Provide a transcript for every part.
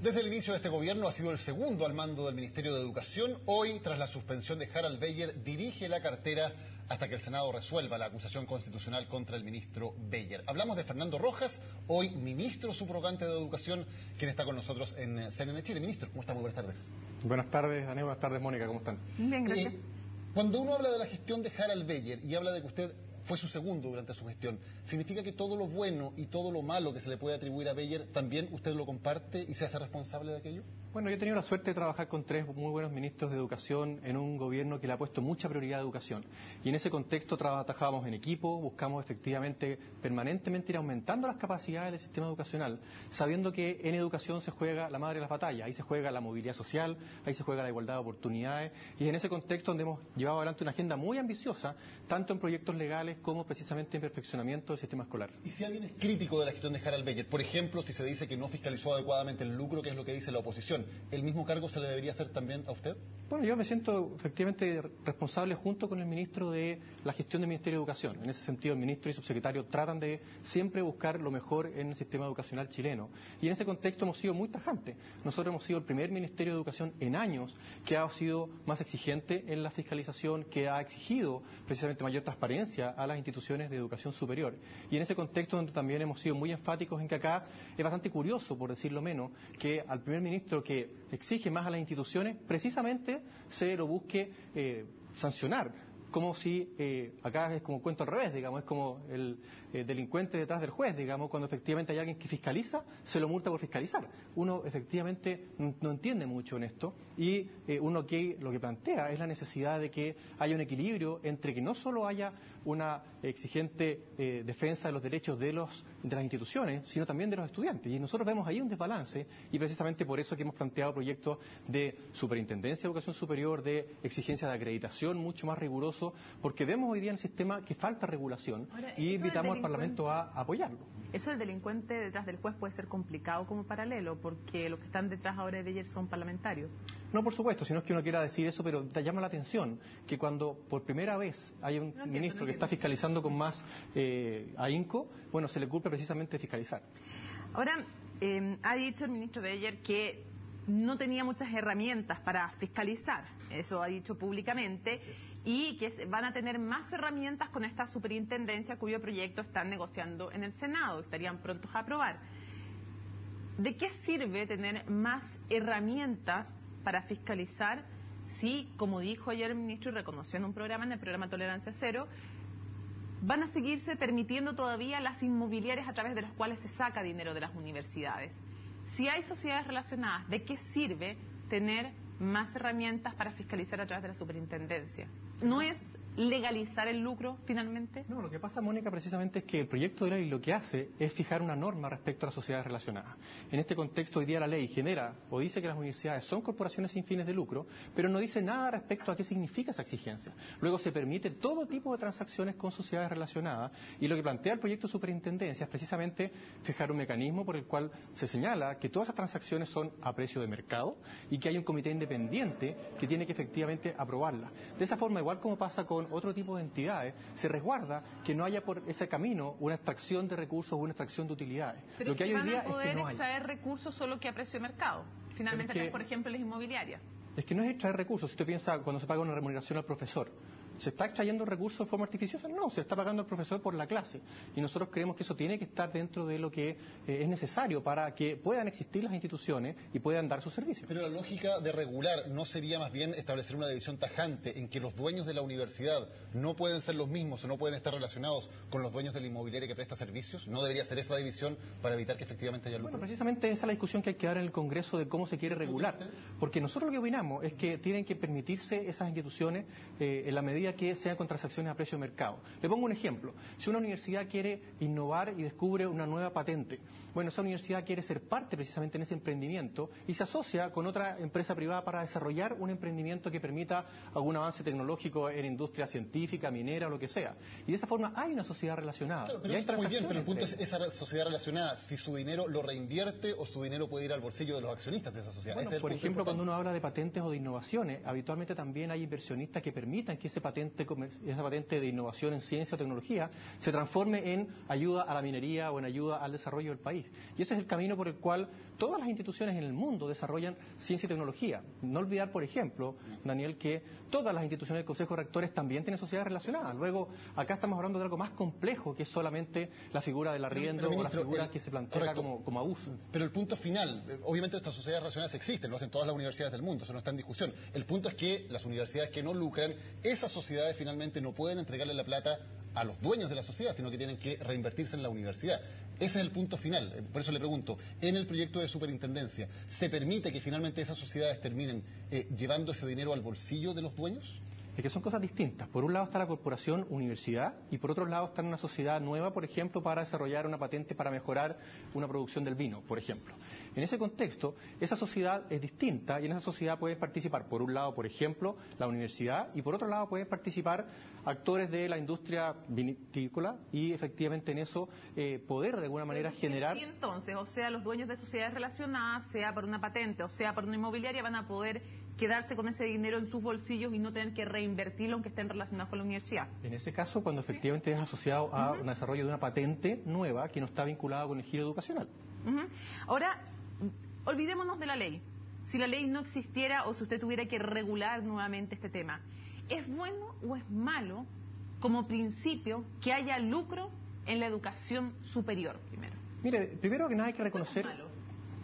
Desde el inicio de este gobierno ha sido el segundo al mando del Ministerio de Educación. Hoy, tras la suspensión de Harald Beyer, dirige la cartera hasta que el Senado resuelva la acusación constitucional contra el ministro Beyer. Hablamos de Fernando Rojas, hoy ministro subrogante de Educación, quien está con nosotros en CNN Chile. Ministro, ¿cómo está? Muy buenas tardes. Buenas tardes, Daniel. Buenas tardes, Mónica. ¿Cómo están? Bien, gracias. Cuando uno habla de la gestión de Harald Beyer y habla de que usted fue su segundo durante su gestión, ¿significa que todo lo bueno y todo lo malo que se le puede atribuir a Beyer también usted lo comparte y se hace responsable de aquello? Bueno, yo he tenido la suerte de trabajar con tres muy buenos ministros de educación en un gobierno que le ha puesto mucha prioridad a educación. Y en ese contexto trabajábamos en equipo, buscamos efectivamente permanentemente ir aumentando las capacidades del sistema educacional, sabiendo que en educación se juega la madre de las batallas, ahí se juega la movilidad social, ahí se juega la igualdad de oportunidades, y en ese contexto donde hemos llevado adelante una agenda muy ambiciosa, tanto en proyectos legales como precisamente en perfeccionamiento del sistema escolar. ¿Y si alguien es crítico de la gestión de Harald Beyer, por ejemplo, si se dice que no fiscalizó adecuadamente el lucro, que es lo que dice la oposición, ¿el mismo cargo se le debería hacer también a usted? Bueno, yo me siento efectivamente responsable junto con el ministro de la gestión del Ministerio de Educación. En ese sentido, el ministro y subsecretario tratan de siempre buscar lo mejor en el sistema educacional chileno. Y en ese contexto hemos sido muy tajantes. Nosotros hemos sido el primer Ministerio de Educación en años que ha sido más exigente en la fiscalización, que ha exigido precisamente mayor transparencia a las instituciones de educación superior. Y en ese contexto donde también hemos sido muy enfáticos en que acá es bastante curioso, por decirlo menos, que al primer ministro que exige más a las instituciones, precisamente se lo busque sancionar. Como si acá es como un cuento al revés, digamos, es como el delincuente detrás del juez, digamos, cuando efectivamente hay alguien que fiscaliza, se lo multa por fiscalizar. Uno efectivamente no entiende mucho en esto y uno que lo que plantea es la necesidad de que haya un equilibrio entre que no solo haya una exigente defensa de los derechos de las instituciones, sino también de los estudiantes. Y nosotros vemos ahí un desbalance y precisamente por eso que hemos planteado proyectos de superintendencia de educación superior, de exigencia de acreditación mucho más riguroso, porque vemos hoy día en el sistema que falta regulación. Ahora, y invitamos al Parlamento a apoyarlo. Eso del delincuente detrás del juez puede ser complicado como paralelo, porque los que están detrás ahora de Beyer son parlamentarios. No, por supuesto, si no es que uno quiera decir eso, pero te llama la atención que cuando por primera vez hay un ministro que está fiscalizando con más ahínco, bueno, se le culpa precisamente de fiscalizar. Ahora, ha dicho el ministro Beyer que no tenía muchas herramientas para fiscalizar, eso ha dicho públicamente, y que van a tener más herramientas con esta superintendencia cuyo proyecto están negociando en el Senado, estarían prontos a aprobar. ¿De qué sirve tener más herramientas para fiscalizar si, como dijo ayer el ministro y reconoció en un programa, en el programa Tolerancia Cero, van a seguirse permitiendo todavía las inmobiliarias a través de las cuales se saca dinero de las universidades? Si hay sociedades relacionadas, ¿de qué sirve tener más herramientas para fiscalizar a través de la superintendencia? ¿No es legalizar el lucro finalmente? No, lo que pasa, Mónica, precisamente es que el proyecto de ley lo que hace es fijar una norma respecto a las sociedades relacionadas. En este contexto, hoy día la ley genera o dice que las universidades son corporaciones sin fines de lucro, pero no dice nada respecto a qué significa esa exigencia. Luego se permite todo tipo de transacciones con sociedades relacionadas y lo que plantea el proyecto de superintendencia es precisamente fijar un mecanismo por el cual se señala que todas esas transacciones son a precio de mercado y que hay un comité independiente que tiene que efectivamente aprobarlas. De esa forma, igual como pasa con otro tipo de entidades, se resguarda que no haya por ese camino una extracción de recursos o una extracción de utilidades. Pero lo que hay hoy día van a poder es que no extraer recursos solo que a precio de mercado. Finalmente, por ejemplo, las inmobiliarias. Es que no es extraer recursos. Si usted piensa cuando se paga una remuneración al profesor, ¿se está extrayendo recursos de forma artificiosa? No, se está pagando al profesor por la clase. Y nosotros creemos que eso tiene que estar dentro de lo que es necesario para que puedan existir las instituciones y puedan dar sus servicios. Pero la lógica de regular no sería más bien establecer una división tajante en que los dueños de la universidad no pueden ser los mismos o no pueden estar relacionados con los dueños de la inmobiliaria que presta servicios. ¿No debería ser esa división para evitar que efectivamente haya lucro? Bueno, precisamente esa es la discusión que hay que dar en el Congreso de cómo se quiere regular. Porque nosotros lo que opinamos es que tienen que permitirse esas instituciones en la medida que sean con transacciones a precio de mercado. Le pongo un ejemplo. Si una universidad quiere innovar y descubre una nueva patente, bueno, esa universidad quiere ser parte precisamente en ese emprendimiento y se asocia con otra empresa privada para desarrollar un emprendimiento que permita algún avance tecnológico en industria científica, minera o lo que sea. Y de esa forma hay una sociedad relacionada. Claro, pero y hay está muy bien, pero el punto es esa sociedad relacionada, si su dinero lo reinvierte o su dinero puede ir al bolsillo de los accionistas de esa sociedad. Bueno, por ejemplo, cuando uno habla de patentes o de innovaciones, habitualmente también hay inversionistas que permitan que ese patente patente de innovación en ciencia o tecnología se transforme en ayuda a la minería o en ayuda al desarrollo del país. Y ese es el camino por el cual todas las instituciones en el mundo desarrollan ciencia y tecnología. No olvidar, por ejemplo, Daniel, que todas las instituciones del Consejo de Rectores también tienen sociedades relacionadas. Luego, acá estamos hablando de algo más complejo, que es solamente la figura del arriendo o la figura que se plantea como abuso. Pero el punto final, obviamente estas sociedades relacionadas existen, lo hacen todas las universidades del mundo, eso no está en discusión. El punto es que las universidades que no lucran, esas sociedades finalmente no pueden entregarle la plata a los dueños de la sociedad, sino que tienen que reinvertirse en la universidad. Ese es el punto final. Por eso le pregunto, en el proyecto de superintendencia, ¿se permite que finalmente esas sociedades terminen llevando ese dinero al bolsillo de los dueños? Es que son cosas distintas. Por un lado está la corporación universidad y por otro lado está una sociedad nueva, por ejemplo, para desarrollar una patente para mejorar una producción del vino, por ejemplo. En ese contexto, esa sociedad es distinta y en esa sociedad pueden participar, por un lado, por ejemplo, la universidad y por otro lado pueden participar actores de la industria vinícola y efectivamente en eso poder de alguna manera generar... Y entonces, o sea, los dueños de sociedades relacionadas, sea por una patente o sea por una inmobiliaria, van a poder quedarse con ese dinero en sus bolsillos y no tener que reinvertirlo aunque estén relacionados con la universidad. En ese caso, cuando efectivamente es asociado a un desarrollo de una patente nueva que no está vinculada con el giro educacional. Ahora, olvidémonos de la ley. Si la ley no existiera o si usted tuviera que regular nuevamente este tema, ¿es bueno o es malo como principio que haya lucro en la educación superior primero? Mire, primero que nada hay que reconocer...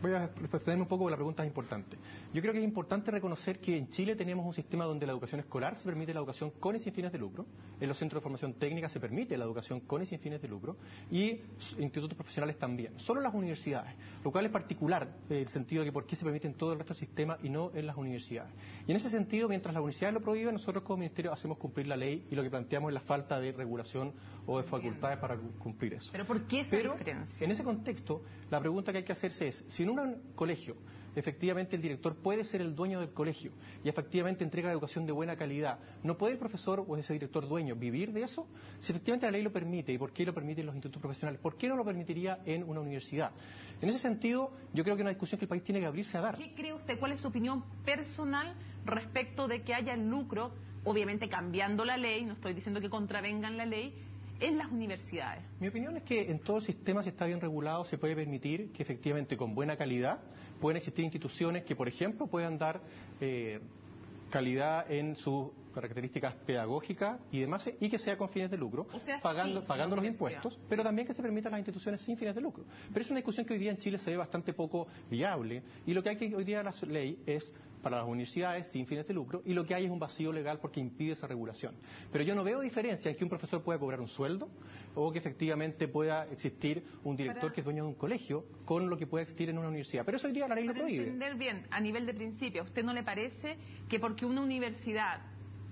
Voy a extenderme un poco, la pregunta es importante. Yo creo que es importante reconocer que en Chile tenemos un sistema donde la educación escolar se permite la educación con y sin fines de lucro, en los centros de formación técnica se permite la educación con y sin fines de lucro, y institutos profesionales también. Solo en las universidades, lo cual es particular en el sentido de que por qué se permite en todo el resto del sistema y no en las universidades. Y en ese sentido, mientras las universidades lo prohíben, nosotros como ministerio hacemos cumplir la ley y lo que planteamos es la falta de regulación o de facultades para cumplir eso. ¿Pero por qué esa diferencia? En ese contexto, la pregunta que hay que hacerse es, si en un colegio efectivamente el director puede ser el dueño del colegio y efectivamente entrega educación de buena calidad, ¿no puede el profesor o ese director dueño vivir de eso? Si efectivamente la ley lo permite, ¿y por qué lo permiten los institutos profesionales? ¿Por qué no lo permitiría en una universidad? En ese sentido, yo creo que es una discusión que el país tiene que abrirse a dar. ¿Qué cree usted? ¿Cuál es su opinión personal respecto de que haya lucro, obviamente cambiando la ley, no estoy diciendo que contravengan la ley, en las universidades? Mi opinión es que en todo el sistema, si está bien regulado, se puede permitir que efectivamente con buena calidad pueden existir instituciones que, por ejemplo, puedan dar calidad en sus características pedagógicas y demás, y que sea con fines de lucro, o sea, pagando los impuestos, pero también que se permitan las instituciones sin fines de lucro. Pero es una discusión que hoy día en Chile se ve bastante poco viable, y lo que hay que hoy día en la ley es para las universidades sin fines de lucro, y lo que hay es un vacío legal porque impide esa regulación. Pero yo no veo diferencia en que un profesor pueda cobrar un sueldo o que efectivamente pueda existir un director que es dueño de un colegio con lo que pueda existir en una universidad. Pero eso hoy día la ley lo prohíbe. Para entender bien, a nivel de principio, ¿a usted no le parece que porque una universidad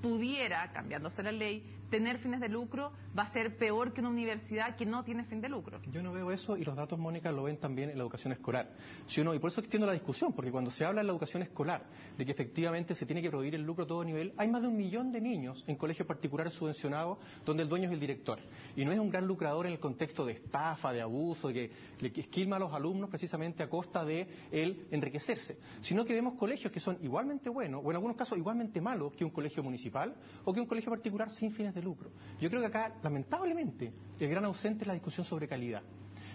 pudiera, cambiándose la ley, tener fines de lucro, va a ser peor que una universidad que no tiene fin de lucro? Yo no veo eso y los datos, Mónica, lo ven también en la educación escolar. ¿Sí o no? Y por eso extiendo la discusión, porque cuando se habla en la educación escolar de que efectivamente se tiene que prohibir el lucro a todo nivel, hay más de 1 millón de niños en colegios particulares subvencionados donde el dueño es el director. Y no es un gran lucrador en el contexto de estafa, de abuso, de que le esquilma a los alumnos precisamente a costa de él enriquecerse, sino que vemos colegios que son igualmente buenos, o en algunos casos igualmente malos que un colegio municipal o que un colegio particular sin fines de lucro. Yo creo que acá, lamentablemente, el gran ausente es la discusión sobre calidad.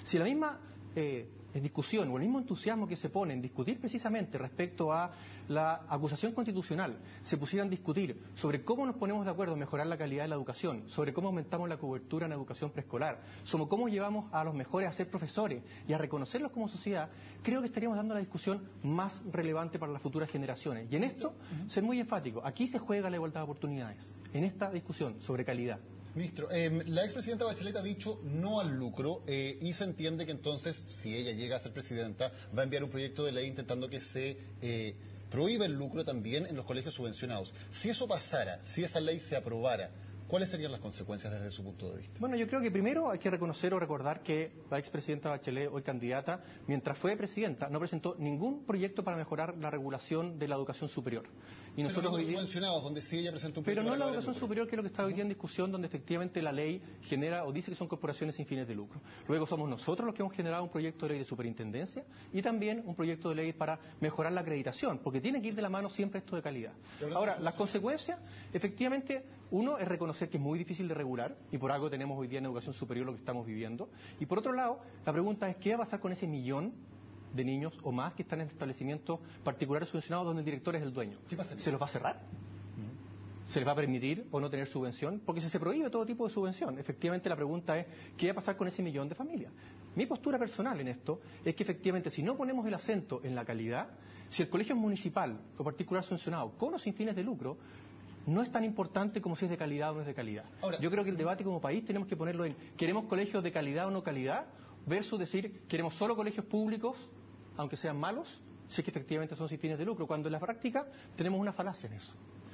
Si la misma discusión o el mismo entusiasmo que se pone en discutir precisamente respecto a la acusación constitucional se pusieran a discutir sobre cómo nos ponemos de acuerdo en mejorar la calidad de la educación, sobre cómo aumentamos la cobertura en la educación preescolar, sobre cómo llevamos a los mejores a ser profesores y a reconocerlos como sociedad, creo que estaríamos dando la discusión más relevante para las futuras generaciones. Y en esto, ser muy enfático, aquí se juega la igualdad de oportunidades, en esta discusión sobre calidad. Ministro, la expresidenta Bachelet ha dicho no al lucro y se entiende que entonces, si ella llega a ser presidenta, va a enviar un proyecto de ley intentando que se prohíba el lucro también en los colegios subvencionados. Si eso pasara, si esa ley se aprobara, ¿cuáles serían las consecuencias desde su punto de vista? Bueno, yo creo que primero hay que reconocer o recordar que la expresidenta Bachelet, hoy candidata, mientras fue presidenta, no presentó ningún proyecto para mejorar la regulación de la educación superior. Y nosotros hoy día, subvencionados, donde sí ella presentó un proyecto. Pero no la educación superior, que es lo que está hoy día en discusión, donde efectivamente la ley genera o dice que son corporaciones sin fines de lucro. Luego somos nosotros los que hemos generado un proyecto de ley de superintendencia y también un proyecto de ley para mejorar la acreditación, porque tiene que ir de la mano siempre esto de calidad. Ahora, las consecuencias, efectivamente, Uno es reconocer que es muy difícil de regular y por algo tenemos hoy día en educación superior lo que estamos viviendo. Y por otro lado, la pregunta es, ¿qué va a pasar con ese millón de niños o más que están en establecimientos particulares subvencionados donde el director es el dueño? ¿Se los va a cerrar? ¿Se les va a permitir o no tener subvención? Porque si se prohíbe todo tipo de subvención, efectivamente la pregunta es, ¿qué va a pasar con ese millón de familias? Mi postura personal en esto es que efectivamente si no ponemos el acento en la calidad, si el colegio es municipal o particular subvencionado con o sin fines de lucro, no es tan importante como si es de calidad o no es de calidad. Ahora, yo creo que el debate como país tenemos que ponerlo en, ¿queremos colegios de calidad o no calidad? Versus decir, ¿queremos solo colegios públicos, aunque sean malos, si es que efectivamente son sin fines de lucro? Cuando en la práctica tenemos una falacia en eso.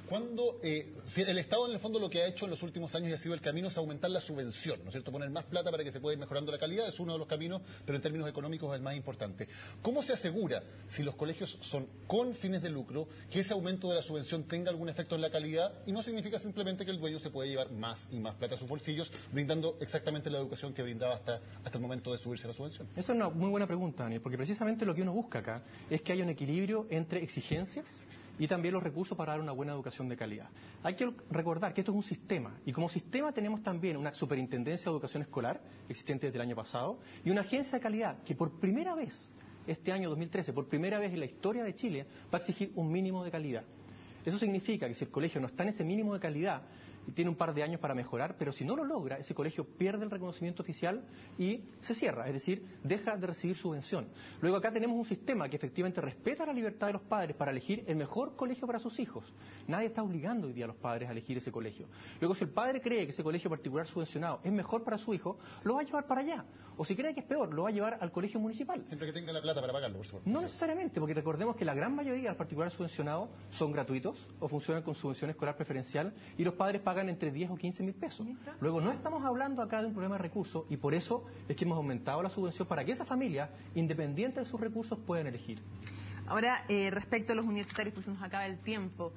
Cuando si el Estado, en el fondo, lo que ha hecho en los últimos años y ha sido el camino es aumentar la subvención, ¿no es cierto? Poner más plata para que se pueda ir mejorando la calidad, es uno de los caminos, pero en términos económicos es el más importante. ¿Cómo se asegura, si los colegios son con fines de lucro, que ese aumento de la subvención tenga algún efecto en la calidad y no significa simplemente que el dueño se puede llevar más y más plata a sus bolsillos, brindando exactamente la educación que brindaba hasta el momento de subirse la subvención? Esa es una muy buena pregunta, Daniel, porque precisamente lo que uno busca acá es que haya un equilibrio entre exigencias y también los recursos para dar una buena educación de calidad. Hay que recordar que esto es un sistema, y como sistema tenemos también una superintendencia de educación escolar, existente desde el año pasado, y una agencia de calidad que por primera vez, este año 2013, por primera vez en la historia de Chile, va a exigir un mínimo de calidad. Eso significa que si el colegio no está en ese mínimo de calidad, y tiene un par de años para mejorar, pero si no lo logra, ese colegio pierde el reconocimiento oficial y se cierra, es decir, deja de recibir subvención. Luego acá tenemos un sistema que efectivamente respeta la libertad de los padres para elegir el mejor colegio para sus hijos. Nadie está obligando hoy día a los padres a elegir ese colegio. Luego, si el padre cree que ese colegio particular subvencionado es mejor para su hijo, lo va a llevar para allá. O si cree que es peor, lo va a llevar al colegio municipal. Siempre que tenga la plata para pagarlo, por supuesto. No necesariamente, porque recordemos que la gran mayoría de los particulares subvencionados son gratuitos o funcionan con subvención escolar preferencial y los padres pagan entre 10 o 15 mil pesos. Luego, no estamos hablando acá de un problema de recursos y por eso es que hemos aumentado la subvención para que esas familias, independiente de sus recursos, puedan elegir. Ahora, respecto a los universitarios, pues se nos acaba el tiempo.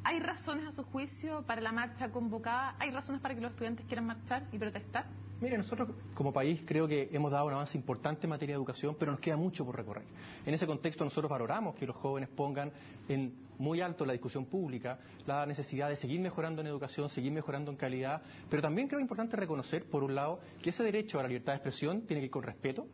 ¿Hay razones a su juicio para la marcha convocada? ¿Hay razones para que los estudiantes quieran marchar y protestar? Mire, nosotros como país creo que hemos dado un avance importante en materia de educación, pero nos queda mucho por recorrer. En ese contexto nosotros valoramos que los jóvenes pongan en muy alto la discusión pública, la necesidad de seguir mejorando en educación, seguir mejorando en calidad, pero también creo importante reconocer, por un lado, que ese derecho a la libertad de expresión tiene que ir con respeto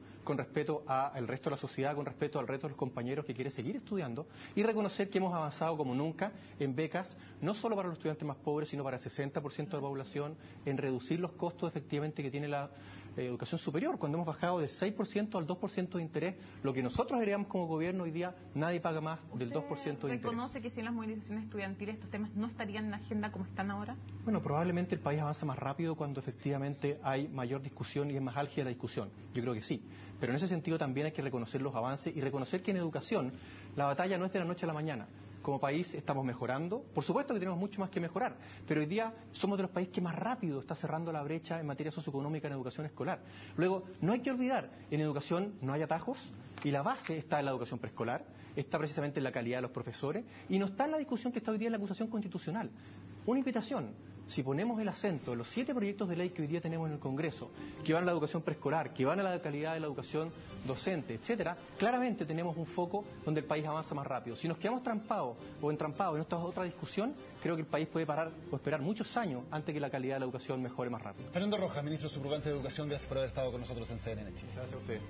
al resto de la sociedad, con respeto al resto de los compañeros que quieren seguir estudiando, y reconocer que hemos avanzado como nunca en becas, no solo para los estudiantes más pobres, sino para el 60% de la población, en reducir los costos efectivamente que tiene la educación superior, cuando hemos bajado del 6% al 2% de interés, lo que nosotros heredamos como gobierno hoy día, nadie paga más del 2% de interés. ¿Reconoce que sin las movilizaciones estudiantiles estos temas no estarían en la agenda como están ahora? Bueno, probablemente el país avanza más rápido cuando efectivamente hay mayor discusión y es más álgida la discusión. Yo creo que sí. Pero en ese sentido también hay que reconocer los avances y reconocer que en educación la batalla no es de la noche a la mañana. Como país estamos mejorando, por supuesto que tenemos mucho más que mejorar, pero hoy día somos de los países que más rápido está cerrando la brecha en materia socioeconómica en educación escolar. Luego, no hay que olvidar, en educación no hay atajos y la base está en la educación preescolar, está precisamente en la calidad de los profesores y no está en la discusión que está hoy día en la acusación constitucional. Una invitación, si ponemos el acento en los 7 proyectos de ley que hoy día tenemos en el Congreso, que van a la educación preescolar, que van a la calidad de la educación docente, etcétera, claramente tenemos un foco donde el país avanza más rápido. Si nos quedamos trampados o entrampados en esta otra discusión, creo que el país puede parar o esperar muchos años antes que la calidad de la educación mejore más rápido. Fernando Rojas, ministro subrogante de Educación, gracias por haber estado con nosotros en CNN Chile. Gracias a usted.